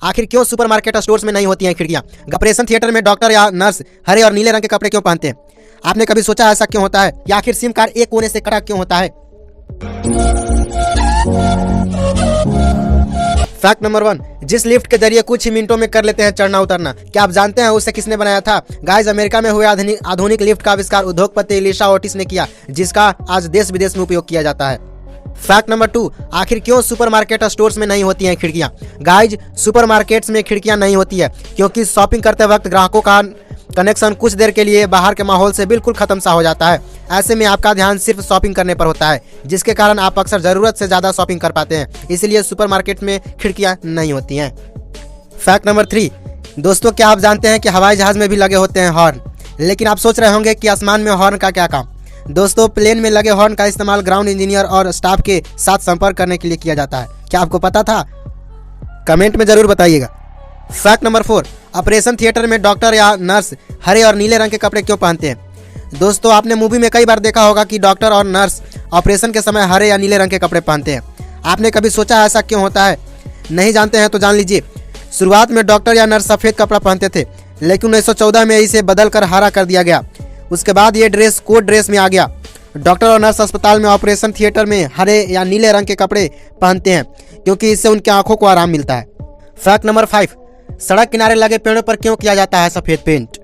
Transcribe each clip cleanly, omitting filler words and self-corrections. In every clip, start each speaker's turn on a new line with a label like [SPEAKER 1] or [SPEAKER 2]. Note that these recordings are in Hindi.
[SPEAKER 1] आखिर क्यों सुपरमार्केट और स्टोर्स में नहीं होती हैं खिड़कियां? ऑपरेशन थिएटर में डॉक्टर या नर्स हरे और नीले रंग के कपड़े क्यों पहनते हैं? आपने कभी सोचा ऐसा क्यों होता है? या आखिर सिम कार्ड एक कोने से कटा क्यों होता है? फैक्ट नंबर 1, जिस लिफ्ट के जरिए कुछ ही मिनटों में कर लेते हैं चढ़ना उतरना, क्या आप जानते हैं उसे किसने बनाया था? गाइस, अमेरिका में हुए आधुनिक लिफ्ट का आविष्कार उद्योगपति एलिशा ओटिस ने किया, जिसका आज देश विदेश में उपयोग किया जाता है। फैक्ट नंबर 2, आखिर क्यों सुपरमार्केट और स्टोर्स में नहीं होती हैं खिड़कियां? गाइज, सुपरमार्केट्स में खिड़कियां नहीं होती है क्योंकि शॉपिंग करते वक्त ग्राहकों का कनेक्शन कुछ देर के लिए बाहर के माहौल से बिल्कुल खत्म सा हो जाता है। ऐसे में आपका ध्यान सिर्फ शॉपिंग करने पर होता है, जिसके कारण आप अक्सर जरूरत से ज्यादा शॉपिंग कर पाते हैं। इसलिए सुपरमार्केट में खिड़कियां नहीं होती हैं। फैक्ट नंबर 3, दोस्तों, क्या आप जानते हैं कि हवाई जहाज में भी लगे होते हैं हॉर्न? लेकिन आप सोच रहे होंगे कि आसमान में हॉर्न का क्या काम? दोस्तों, प्लेन में लगे हॉर्न का इस्तेमाल ग्राउंड इंजीनियर और स्टाफ के साथ संपर्क करने के लिए किया जाता है। क्या आपको पता था? कमेंट में जरूर बताइएगा। फैक्ट नंबर 4, ऑपरेशन थिएटर में डॉक्टर या नर्स हरे और नीले रंग के कपड़े क्यों पहनते हैं? दोस्तों, आपने मूवी में कई बार देखा होगा कि डॉक्टर और नर्स ऑपरेशन के समय हरे या नीले रंग के कपड़े पहनते हैं। आपने कभी सोचा ऐसा क्यों होता है? नहीं जानते हैं तो जान लीजिए। शुरुआत में डॉक्टर या नर्स सफ़ेद कपड़ा पहनते थे, लेकिन 1914 में इसे बदल कर हरा कर दिया गया। उसके बाद ये ड्रेस कोड ड्रेस में आ गया। डॉक्टर और नर्स अस्पताल में ऑपरेशन थिएटर में हरे या नीले रंग के कपड़े पहनते हैं क्योंकि इससे उनकी आंखों को आराम मिलता है। फैक्ट नंबर 5, सड़क किनारे लगे पेड़ों पर क्यों किया जाता है सफ़ेद पेंट?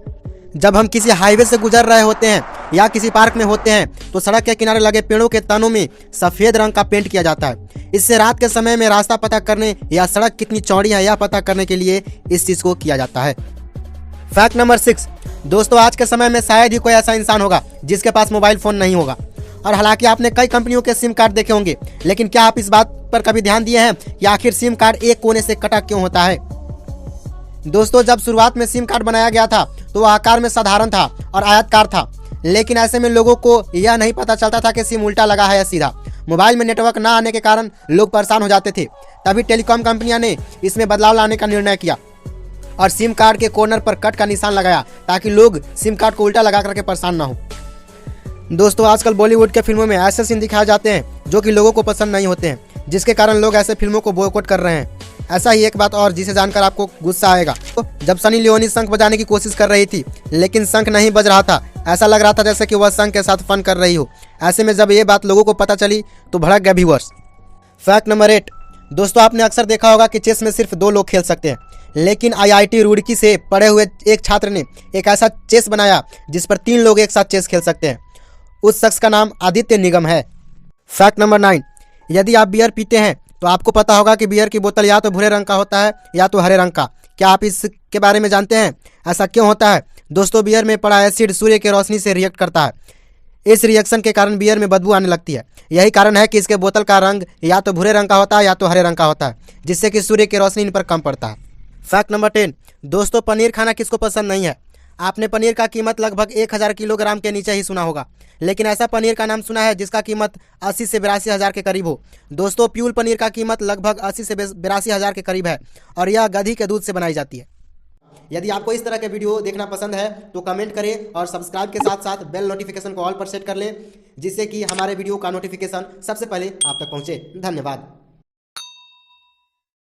[SPEAKER 1] जब हम किसी हाईवे से गुजर रहे होते हैं या किसी पार्क में होते हैं तो सड़क के किनारे लगे पेड़ों के तनों में सफ़ेद रंग का पेंट किया जाता है। इससे रात के समय में रास्ता पता करने या सड़क कितनी चौड़ी है यह पता करने के लिए इस चीज़ को किया जाता है। फैक्ट नंबर 6, दोस्तों, आज के समय में शायद ही कोई ऐसा इंसान होगा जिसके पास मोबाइल फ़ोन नहीं होगा। और हालांकि आपने कई कंपनियों के सिम कार्ड देखे होंगे, लेकिन क्या आप इस बात पर कभी ध्यान दिए हैं कि आखिर सिम कार्ड एक कोने से कटा क्यों होता है? दोस्तों, जब शुरुआत में सिम कार्ड बनाया गया था तो वह आकार में साधारण था और आयताकार था, लेकिन ऐसे में लोगों को यह नहीं पता चलता था कि सिम उल्टा लगा है या सीधा। मोबाइल में नेटवर्क न आने के कारण लोग परेशान हो जाते थे। तभी टेलीकॉम कंपनियां ने इसमें बदलाव लाने का निर्णय किया और सिम कार्ड के कॉर्नर पर कट का निशान लगाया ताकि लोग सिम कार्ड को उल्टा लगा करके परेशान ना हो। दोस्तों, आजकल बॉलीवुड के फिल्मों में ऐसे सीन दिखाए जाते हैं जो कि लोगों को पसंद नहीं होते हैं, जिसके कारण लोग ऐसे फिल्मों को बॉयकॉट कर रहे हैं। ऐसा ही एक बात और जिसे जानकर आपको गुस्सा आएगा। तो जब सनी लियोनी शंख बजाने की कोशिश कर रही थी, लेकिन शंख नहीं बज रहा था, ऐसा लग रहा था जैसे कि वह शंख के साथ फन कर रही हो। ऐसे में जब ये बात लोगों को पता चली तो भड़क गए व्यूअर्स। फैक्ट नंबर 8, दोस्तों, आपने अक्सर देखा होगा कि चेस में सिर्फ 2 लोग खेल सकते हैं, लेकिन IIT रुड़की से पढ़े हुए एक छात्र ने एक ऐसा चेस बनाया जिस पर 3 लोग एक साथ चेस खेल सकते हैं। उस शख्स का नाम आदित्य निगम है। फैक्ट नंबर 9, यदि आप बियर पीते हैं तो आपको पता होगा कि बियर की बोतल या तो भूरे रंग का होता है या तो हरे रंग का। क्या आप इसके बारे में जानते हैं? ऐसा क्यों होता है? दोस्तों, बियर में पड़ा एसिड सूर्य की रोशनी से रिएक्ट करता है। इस रिएक्शन के कारण बियर में बदबू आने लगती है। यही कारण है कि इसके बोतल का रंग या तो भूरे रंग का होता है या तो हरे रंग का होता है, जिससे कि सूर्य की रोशनी इन पर कम पड़ता है। फैक्ट नंबर 10, दोस्तों, पनीर खाना किसको पसंद नहीं है? आपने पनीर का कीमत लगभग 1000 किलोग्राम के नीचे ही सुना होगा, लेकिन ऐसा पनीर का नाम सुना है जिसका कीमत 80 से 82 हज़ार के करीब हो। दोस्तों, प्यूल पनीर का कीमत लगभग 80 से 82 हज़ार के करीब है और यह गधी के दूध से बनाई जाती है। यदि आपको इस तरह के वीडियो देखना पसंद है तो कमेंट करें और सब्सक्राइब के साथ साथ बेल नोटिफिकेशन को ऑल पर सेट कर लें, जिससे कि हमारे वीडियो का नोटिफिकेशन सबसे पहले आप तक पहुंचे। धन्यवाद।